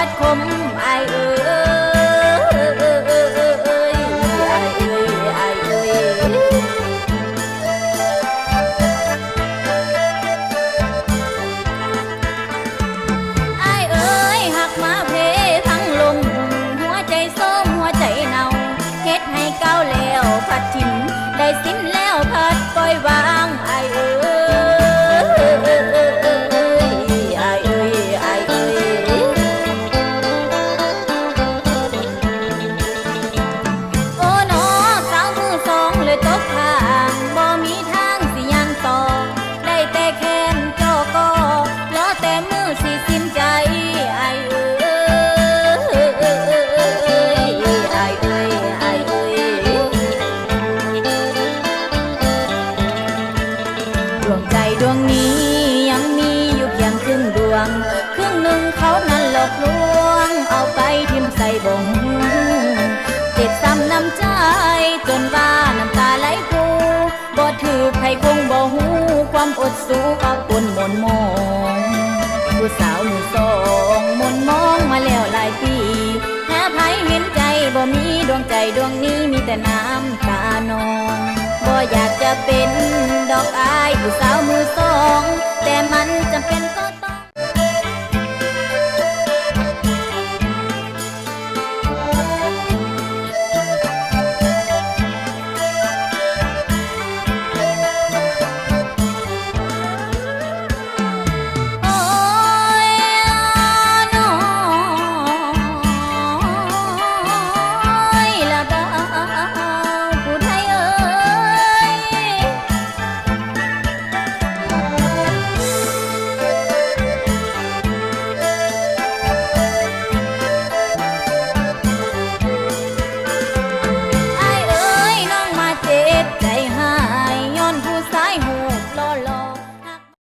ดคมอายเอ้ยอายเอ้ยอายเอ้ยอายเอ้ยหักมาเพทั้งลมหัวใจส้มหัวใจเน่าเฮ็ดให้เก้าแล้วพัดทิมได้สิ้นแล้วพัดปล่อยวางอายเอ้ดวงใจดวงนี้ยังมีอยู่เพียงครึ่งดวงครึ่งหนึ่งเขานั้นหลอกลวงเอาไปทิ่มใส่บงเจ็บซ้ำน้ำใจจนว่าน้ำตาไหลกูบ่ถือไผคงบ่หูความอดสู้กับปนมนมองผู้สาวมือสองมนมองมาแล้วหลายปีหาไผเห็นใจบ่มีดวงใจดวงนี้มีแต่น้ำตานองบ่อยากจะเป็นดอกอายผู้สาวมือสองแต่มันจำเป็น